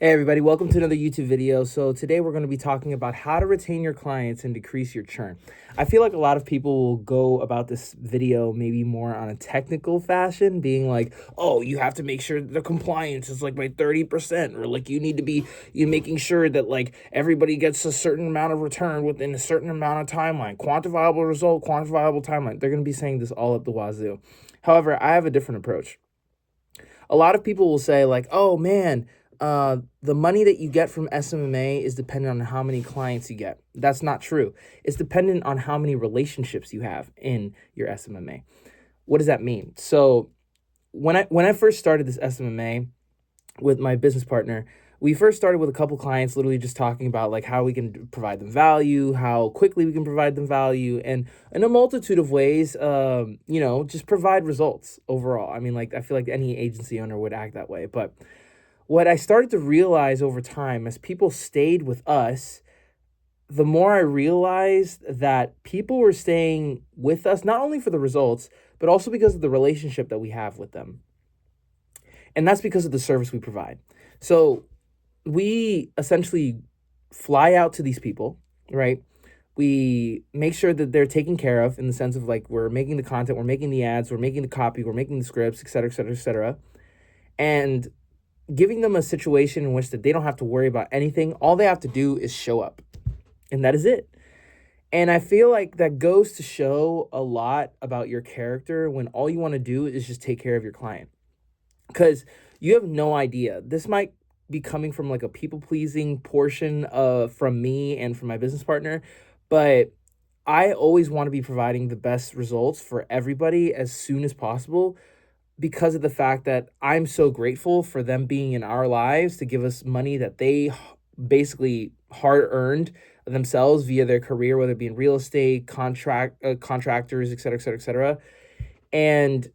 Hey everybody, welcome to another YouTube video. So today we're going to be talking about how to retain your clients and decrease your churn. I feel like a lot of people will go about this video maybe more on a technical fashion, being like, oh, you have to make sure that the compliance is like by 30%, or like you need to be making sure that like everybody gets a certain amount of return within a certain amount of timeline, quantifiable result, quantifiable timeline. They're going to be saying this all up the wazoo. However, I have a different approach. A lot of people will say like, oh man, the money that you get from SMMA is dependent on how many clients you get. That's not true. It's dependent on how many relationships you have in your SMMA. What does that mean? So when I first started this SMMA with my business partner, we first started with a couple clients, literally just talking about like how we can provide them value, how quickly we can provide them value, and in a multitude of ways, just provide results overall. I mean, like, I feel like any agency owner would act that way. But what I started to realize over time, as people stayed with us, the more I realized that people were staying with us, not only for the results, but also because of the relationship that we have with them. And that's because of the service we provide. So we essentially fly out to these people, right? We make sure that they're taken care of in the sense of like, we're making the content, we're making the ads, we're making the copy, we're making the scripts, et cetera, et cetera, et cetera. And giving them a situation in which that they don't have to worry about anything. All they have to do is show up, and that is it. And I feel like that goes to show a lot about your character when all you want to do is just take care of your client. Because you have no idea. This might be coming from like a people-pleasing portion from me and from my business partner, but I always want to be providing the best results for everybody as soon as possible, because of the fact that I'm so grateful for them being in our lives to give us money that they basically hard earned themselves via their career, whether it be in real estate, contractors, et cetera, et cetera, et cetera. And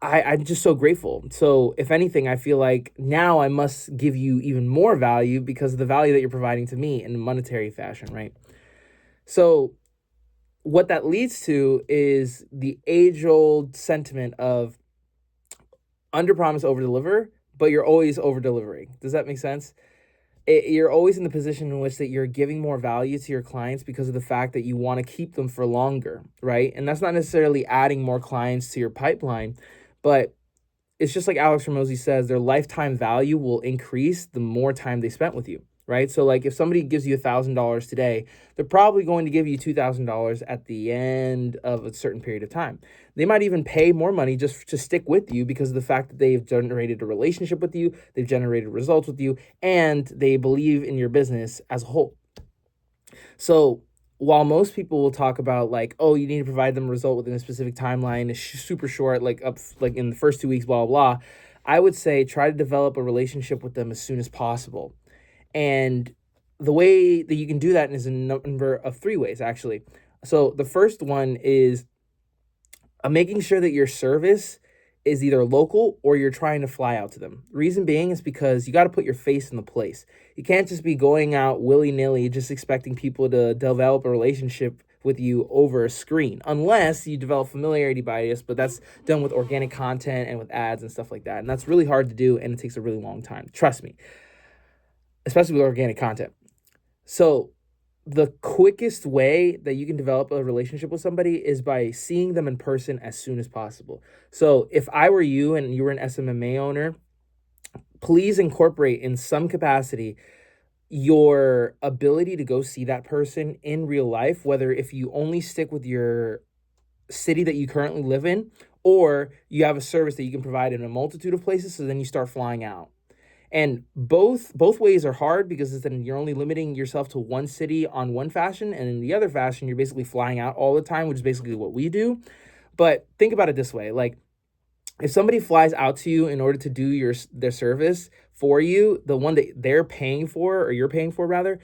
I'm just so grateful. So if anything, I feel like now I must give you even more value because of the value that you're providing to me in a monetary fashion, right? So what that leads to is the age-old sentiment of under promise, over deliver, but you're always over delivering. Does that make sense? You're always in the position in which that you're giving more value to your clients because of the fact that you want to keep them for longer, right? And that's not necessarily adding more clients to your pipeline, but it's just like Alex Ramosi says, their lifetime value will increase the more time they spent with you, right? So like if somebody gives you $1,000 today, they're probably going to give you $2,000 at the end of a certain period of time. They might even pay more money just to stick with you because of the fact that they've generated a relationship with you, they've generated results with you, and they believe in your business as a whole. So while most people will talk about like, oh, you need to provide them a result within a specific timeline, it's super short, like in the first 2 weeks, blah, blah, blah, I would say try to develop a relationship with them as soon as possible. And the way that you can do that is a number of 3 ways, actually. So the first one is making sure that your service is either local or you're trying to fly out to them. Reason being is because you got to put your face in the place. You can't just be going out willy-nilly just expecting people to develop a relationship with you over a screen, unless you develop familiarity bias, but that's done with organic content and with ads and stuff like that. And that's really hard to do, and it takes a really long time. Trust me, especially with organic content. So the quickest way that you can develop a relationship with somebody is by seeing them in person as soon as possible. So if I were you and you were an SMMA owner, please incorporate in some capacity your ability to go see that person in real life, whether if you only stick with your city that you currently live in, or you have a service that you can provide in a multitude of places, so then you start flying out. And both ways are hard because then you're only limiting yourself to one city on one fashion, and in the other fashion, you're basically flying out all the time, which is basically what we do. But think about it this way. Like, if somebody flies out to you in order to do their service for you, the one that they're paying for, or you're paying for rather,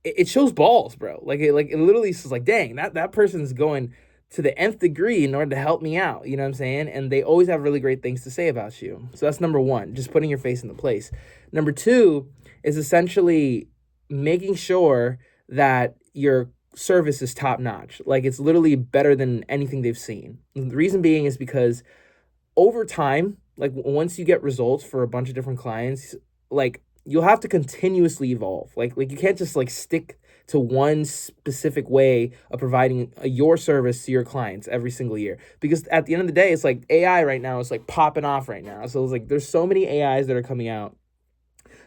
it shows balls, bro. Like it literally is like, dang, that person's going to the nth degree in order to help me out. You know what I'm saying? And they always have really great things to say about you. So that's number one, just putting your face in the place. Number two is essentially making sure that your service is top notch. Like it's literally better than anything they've seen. The reason being is because over time, like once you get results for a bunch of different clients, like you'll have to continuously evolve. Like you can't just like stick to one specific way of providing your service to your clients every single year, because at the end of the day, it's like AI right now is like popping off right now. So it's like there's so many AIs that are coming out,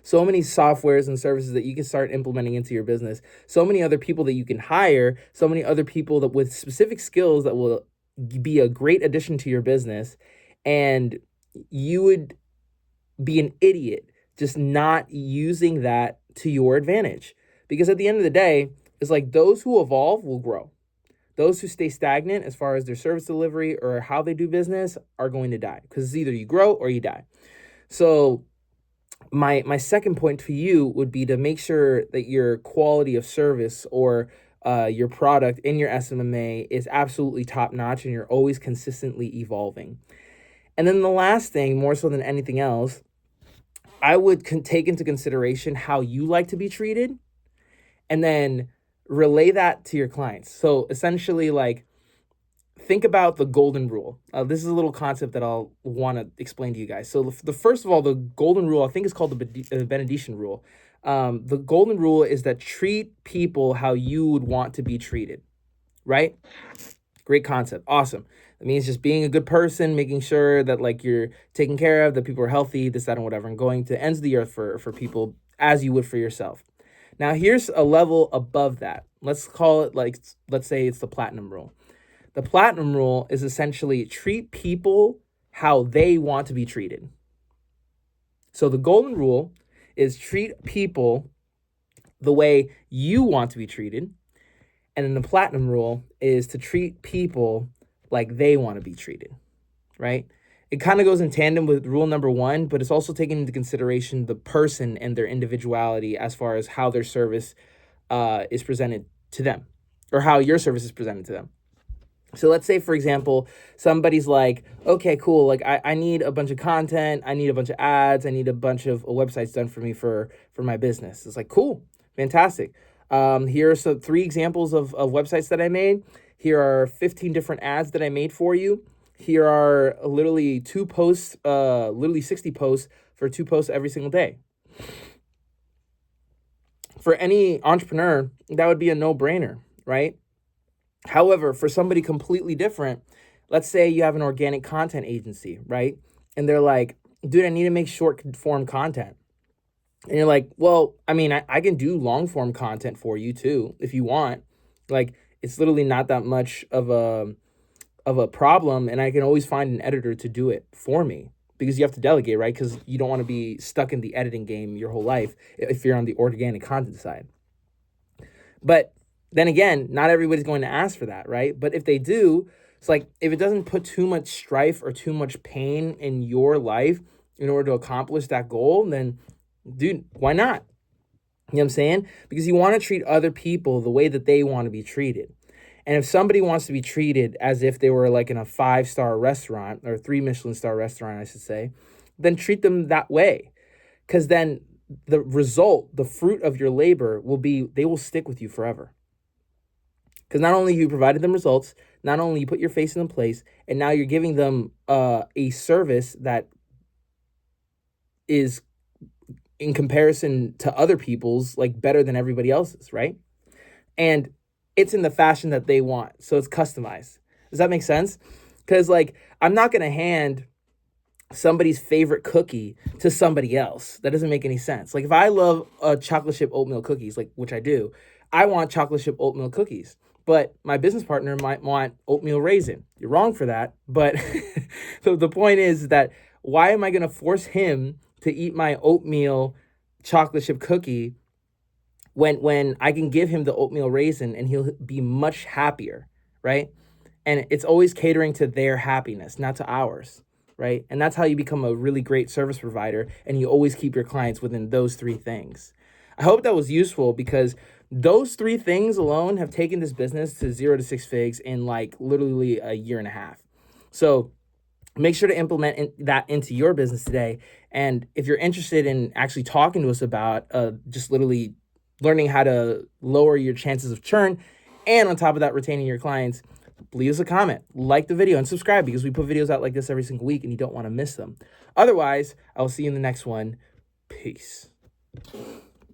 so many softwares and services that you can start implementing into your business, so many other people that you can hire, so many other people that with specific skills that will be a great addition to your business. And you would be an idiot just not using that to your advantage. Because at the end of the day, it's like those who evolve will grow. Those who stay stagnant as far as their service delivery or how they do business are going to die, because it's either you grow or you die. So my second point for you would be to make sure that your quality of service or your product in your SMMA is absolutely top notch and you're always consistently evolving. And then the last thing, more so than anything else, I would take into consideration how you like to be treated and then relay that to your clients. So essentially, like, think about the golden rule. This is a little concept that I'll want to explain to you guys. So the first of all, the golden rule, I think is called the Benediction rule. The golden rule is that treat people how you would want to be treated, right? Great concept. Awesome. It means just being a good person, making sure that like you're taken care of, that people are healthy, this, that, and whatever, and going to ends of the earth for people as you would for yourself. Now, here's a level above that. Let's call it like, let's say it's the platinum rule. The platinum rule is essentially treat people how they want to be treated. So the golden rule is treat people the way you want to be treated. And then the platinum rule is to treat people like they want to be treated, right? It kind of goes in tandem with rule number one, but it's also taking into consideration the person and their individuality as far as how their service is presented to them, or how your service is presented to them. So let's say, for example, somebody's like, okay, cool. Like I need a bunch of content. I need a bunch of ads. I need a bunch of websites done for me for my business. It's like, cool, fantastic. Here are some 3 examples of websites that I made. Here are 15 different ads that I made for you. Here are literally 2 posts, literally 60 posts for 2 posts every single day. For any entrepreneur, that would be a no-brainer, right? However, for somebody completely different, let's say you have an organic content agency, right? And they're like, dude, I need to make short form content. And you're like, well, I mean, I can do long form content for you too, if you want. Like, it's literally not that much of a problem. And I can always find an editor to do it for me, because you have to delegate, right? Because you don't want to be stuck in the editing game your whole life if you're on the organic content side. But then again, not everybody's going to ask for that, right? But if they do, it's like, if it doesn't put too much strife or too much pain in your life in order to accomplish that goal, then dude, why not? You know what I'm saying? Because you want to treat other people the way that they want to be treated. And if somebody wants to be treated as if they were like in a 5-star restaurant, or 3 Michelin star restaurant, I should say, then treat them that way. Because then the result, the fruit of your labor will be, they will stick with you forever. Because not only you provided them results, not only you put your face in place, and now you're giving them a service that is, in comparison to other people's, like better than everybody else's, right? And it's in the fashion that they want. So it's customized. Does that make sense? Because like, I'm not going to hand somebody's favorite cookie to somebody else. That doesn't make any sense. Like if I love chocolate chip oatmeal cookies, like, which I do, I want chocolate chip oatmeal cookies. But my business partner might want oatmeal raisin. You're wrong for that. But so the point is that why am I going to force him to eat my oatmeal chocolate chip cookie when I can give him the oatmeal raisin and he'll be much happier, right? And it's always catering to their happiness, not to ours, right? And that's how you become a really great service provider, and you always keep your clients within those 3 things. I hope that was useful, because those 3 things alone have taken this business to 0 to 6 figs in like literally a year and a half. So make sure to implement that into your business today. And if you're interested in actually talking to us about just literally learning how to lower your chances of churn, and on top of that, retaining your clients, leave us a comment, like the video, and subscribe, because we put videos out like this every single week and you don't want to miss them. Otherwise, I will see you in the next one. Peace.